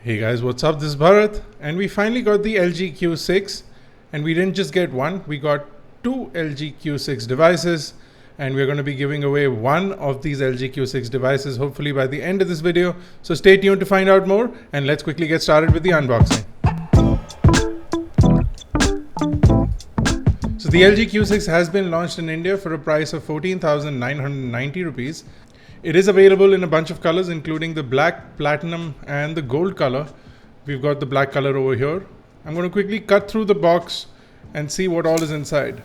Hey guys, what's up? This is Bharat, and we finally got the LG Q6, and we didn't just get one, we got two LG Q6 devices, and we're going to be giving away one of these LG Q6 devices hopefully by the end of this video. So stay tuned to find out more, and let's quickly get started with the unboxing. So the LG Q6 has been launched in India for a price of 14,990 rupees. It is available in a bunch of colors, including the black, platinum, and the gold color. We've got the black color over here. I'm going to quickly cut through the box and see what all is inside.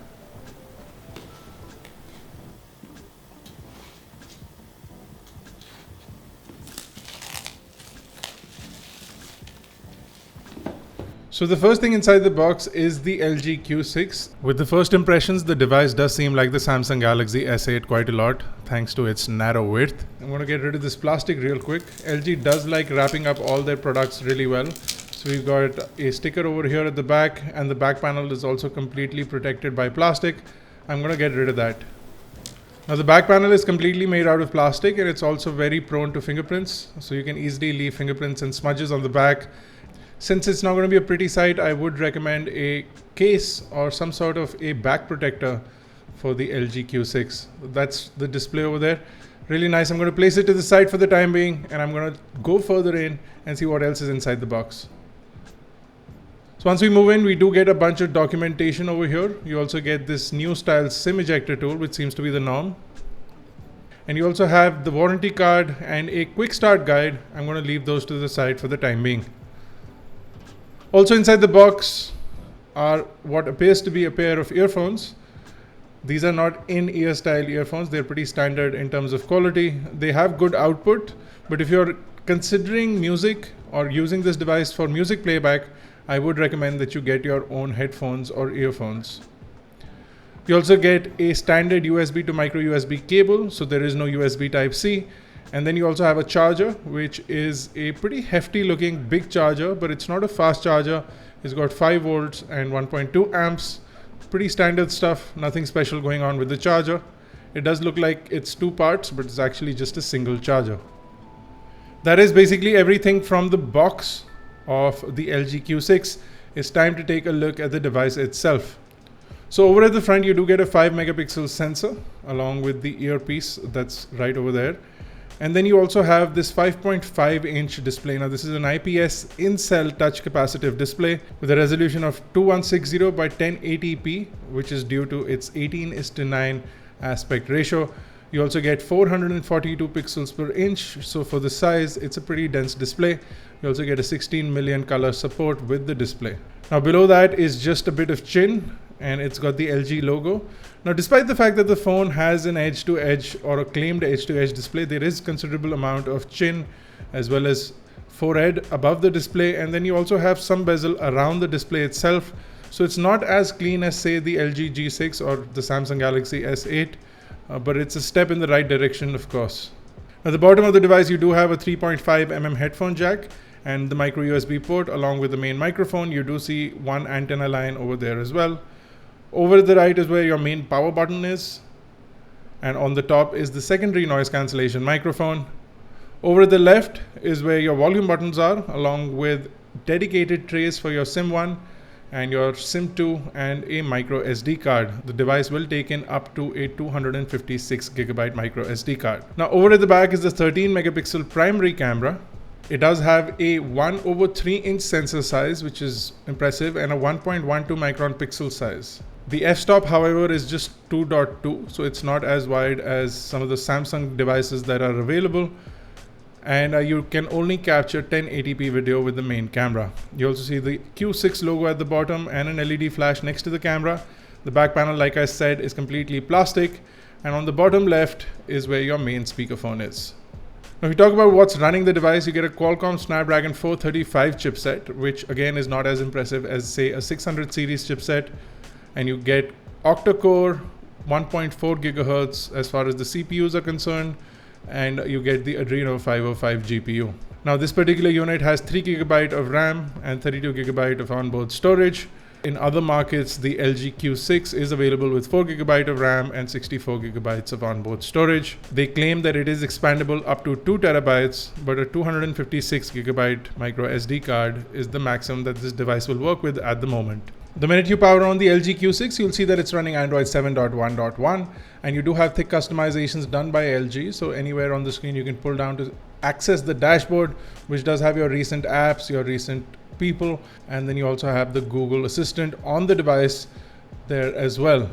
So the first thing inside the box is the LG Q6. With the first impressions, the device does seem like the Samsung Galaxy S8 quite a lot, thanks to its narrow width. I'm going to get rid of this plastic real quick. LG does like wrapping up all their products really well. So we've got a sticker over here at the back, and the back panel is also completely protected by plastic. I'm going to get rid of that. Now the back panel is completely made out of plastic, and it's also very prone to fingerprints. So you can easily leave fingerprints and smudges on the back. Since it's not going to be a pretty sight, I would recommend a case or some sort of a back protector for the LG Q6. That's the display over there. Really nice. I'm going to place it to the side for the time being, and I'm going to go further in and see what else is inside the box. So once we move in, we do get a bunch of documentation over here. You also get this new style SIM ejector tool, which seems to be the norm. And you also have the warranty card and a quick start guide. I'm going to leave those to the side for the time being. Also inside the box are what appears to be a pair of earphones. These are not in-ear style earphones. They're pretty standard in terms of quality. They have good output, but if you're considering music or using this device for music playback, I would recommend that you get your own headphones or earphones. You also get a standard USB to micro USB cable, so there is no USB Type-C. And then you also have a charger, which is a pretty hefty looking big charger, but it's not a fast charger. It's got 5 volts and 1.2 amps. Pretty standard stuff, nothing special going on with the charger. It does look like it's 2 parts, but it's actually just a single charger. That is basically everything from the box of the LG Q6. It's time to take a look at the device itself. So over at the front, you do get a 5 megapixel sensor along with the earpiece that's right over there. And then you also have this 5.5 inch display. Now this is an IPS in-cell touch capacitive display with a resolution of 2160 by 1080p, which is due to its 18:9 aspect ratio. You also get 442 pixels per inch. So for the size, it's a pretty dense display. You also get a 16 million color support with the display. Now below that is just a bit of chin, and it's got the LG logo. Now, despite the fact that the phone has an edge-to-edge or a claimed edge-to-edge display, there is considerable amount of chin as well as forehead above the display, and then you also have some bezel around the display itself. So it's not as clean as, say, the LG G6 or the Samsung Galaxy S8, but it's a step in the right direction, of course. At the bottom of the device, you do have a 3.5mm headphone jack and the micro USB port along with the main microphone. You do see one antenna line over there as well. Over to the right is where your main power button is, and on the top is the secondary noise cancellation microphone. Over to the left is where your volume buttons are, along with dedicated trays for your SIM1 and your SIM2 and a micro SD card. The device will take in up to a 256 gigabyte micro SD card. Now over at the back is the 13 megapixel primary camera. It does have a 1/3 inch sensor size, which is impressive, and a 1.12 micron pixel size. The f-stop, however, is just 2.2, so it's not as wide as some of the Samsung devices that are available. And you can only capture 1080p video with the main camera. You also see the Q6 logo at the bottom and an LED flash next to the camera. The back panel, like I said, is completely plastic. And on the bottom left is where your main speakerphone is. Now, if you talk about what's running the device, you get a Qualcomm Snapdragon 435 chipset, which again is not as impressive as, say, a 600 series chipset. And you get octa-core 1.4 gigahertz as far as the CPUs are concerned, and you get the Adreno 505 GPU. Now this particular unit has 3 GB of RAM and 32 GB of onboard storage. In other markets, the LG Q6 is available with 4GB of RAM and 64GB of onboard storage. They claim that it is expandable up to 2TB, but a 256GB micro SD card is the maximum that this device will work with at the moment. The minute you power on the LG Q6, you'll see that it's running Android 7.1.1, and you do have thick customizations done by LG. So anywhere on the screen you can pull down to access the dashboard, which does have your recent apps, your recent people, and then you also have the Google Assistant on the device there as well.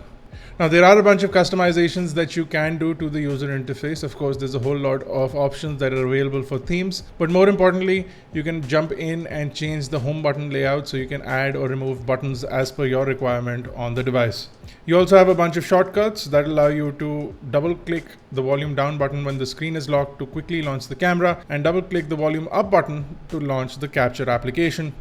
Now, there are a bunch of customizations that you can do to the user interface. Of course, there's a whole lot of options that are available for themes, but more importantly, you can jump in and change the home button layout so you can add or remove buttons as per your requirement on the device. You also have a bunch of shortcuts that allow you to double click the volume down button when the screen is locked to quickly launch the camera, and double click the volume up button to launch the capture application.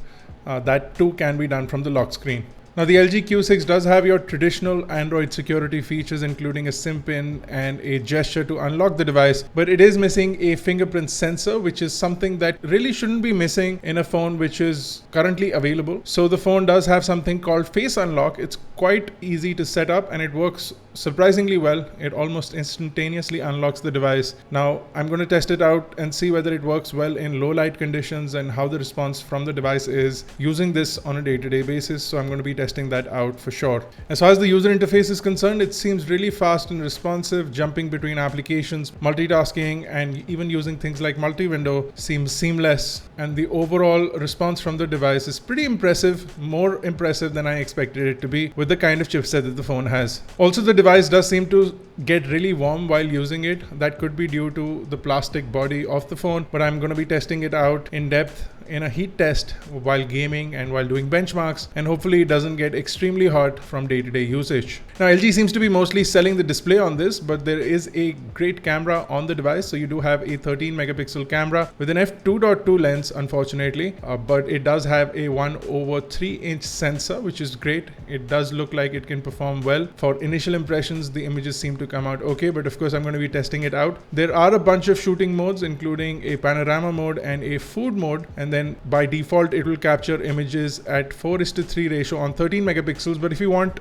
That too can be done from the lock screen. Now, the LG Q6 does have your traditional Android security features, including a SIM pin and a gesture to unlock the device, but it is missing a fingerprint sensor, which is something that really shouldn't be missing in a phone which is currently available. So the phone does have something called face unlock. It's quite easy to set up and it works surprisingly well. It almost instantaneously unlocks the device. Now, I'm going to test it out and see whether it works well in low light conditions and how the response from the device is using this on a day-to-day basis. So I'm going to be testing that out for sure. As far as the user interface is concerned, it seems really fast and responsive. Jumping between applications, multitasking, and even using things like multi-window seems seamless. And the overall response from the device is pretty impressive, more impressive than I expected it to be with the kind of chipset that the phone has. Also, the device does seem to get really warm while using it. That could be due to the plastic body of the phone, but I'm going to be testing it out in depth in a heat test while gaming and while doing benchmarks, and hopefully it doesn't get extremely hot from day-to-day usage. Now, LG seems to be mostly selling the display on this, but there is a great camera on the device. So you do have a 13 megapixel camera with an f2.2 lens, unfortunately, but it does have a 1/3-inch sensor, which is great. It does look like it can perform well. For initial impressions, the images seem to come out okay, but of course I'm going to be testing it out. There are a bunch of shooting modes, including a panorama mode and a food mode, and then by default it will capture images at 4:3 ratio on 13 megapixels, but if you want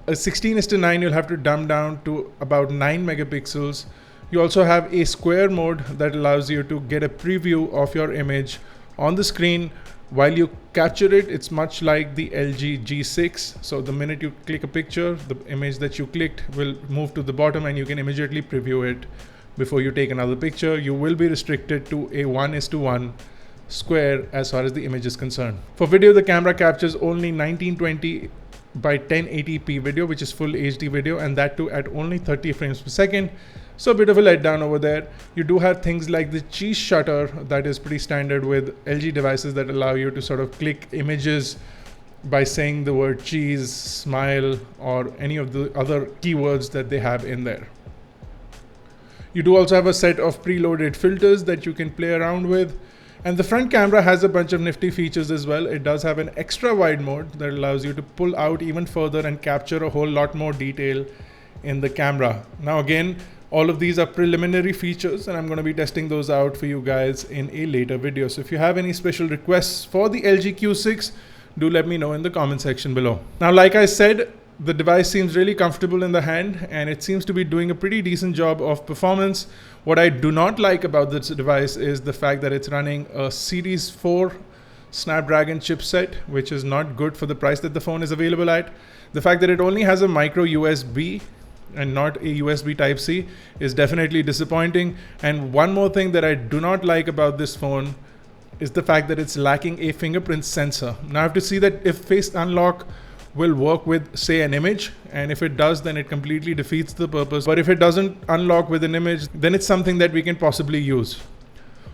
a 16:9, you'll have to dumb down to about 9 megapixels. You also have a square mode that allows you to get a preview of your image on the screen while you capture it. It's much like the LG G6. So the minute you click a picture, the image that you clicked will move to the bottom and you can immediately preview it before you take another picture. You will be restricted to a 1:1 square as far as the image is concerned. For video, the camera captures only 1920 by 1080p video, which is full HD video, and that too at only 30 frames per second. So a bit of a letdown over there. You do have things like the cheese shutter that is pretty standard with LG devices that allow you to sort of click images by saying the word cheese, smile, or any of the other keywords that they have in there. You do also have a set of preloaded filters that you can play around with. And the front camera has a bunch of nifty features as well. It does have an extra wide mode that allows you to pull out even further and capture a whole lot more detail in the camera. Now again, all of these are preliminary features and I'm going to be testing those out for you guys in a later video. So if you have any special requests for the LG Q6, do let me know in the comment section below. Now, like I said, the device seems really comfortable in the hand and it seems to be doing a pretty decent job of performance. What I do not like about this device is the fact that it's running a Series 4 Snapdragon chipset, which is not good for the price that the phone is available at. The fact that it only has a micro USB and not a USB Type-C is definitely disappointing. And one more thing that I do not like about this phone is the fact that it's lacking a fingerprint sensor. Now I have to see that if face unlock will work with, say, an image, and if it does, then it completely defeats the purpose. But if it doesn't unlock with an image, then it's something that we can possibly use.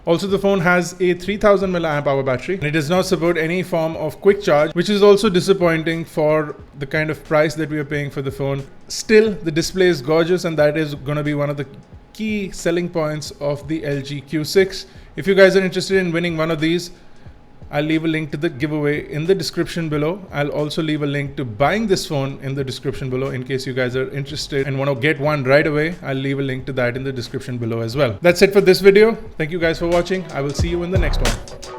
Also, the phone has a 3000 mAh battery and it does not support any form of quick charge, which is also disappointing for the kind of price that we are paying for the phone. Still, the display is gorgeous and that is going to be one of the key selling points of the LG Q6. If you guys are interested in winning one of these, I'll leave a link to the giveaway in the description below. I'll also leave a link to buying this phone in the description below in case you guys are interested and want to get one right away. I'll leave a link to that in the description below as well. That's it for this video. Thank you guys for watching. I will see you in the next one.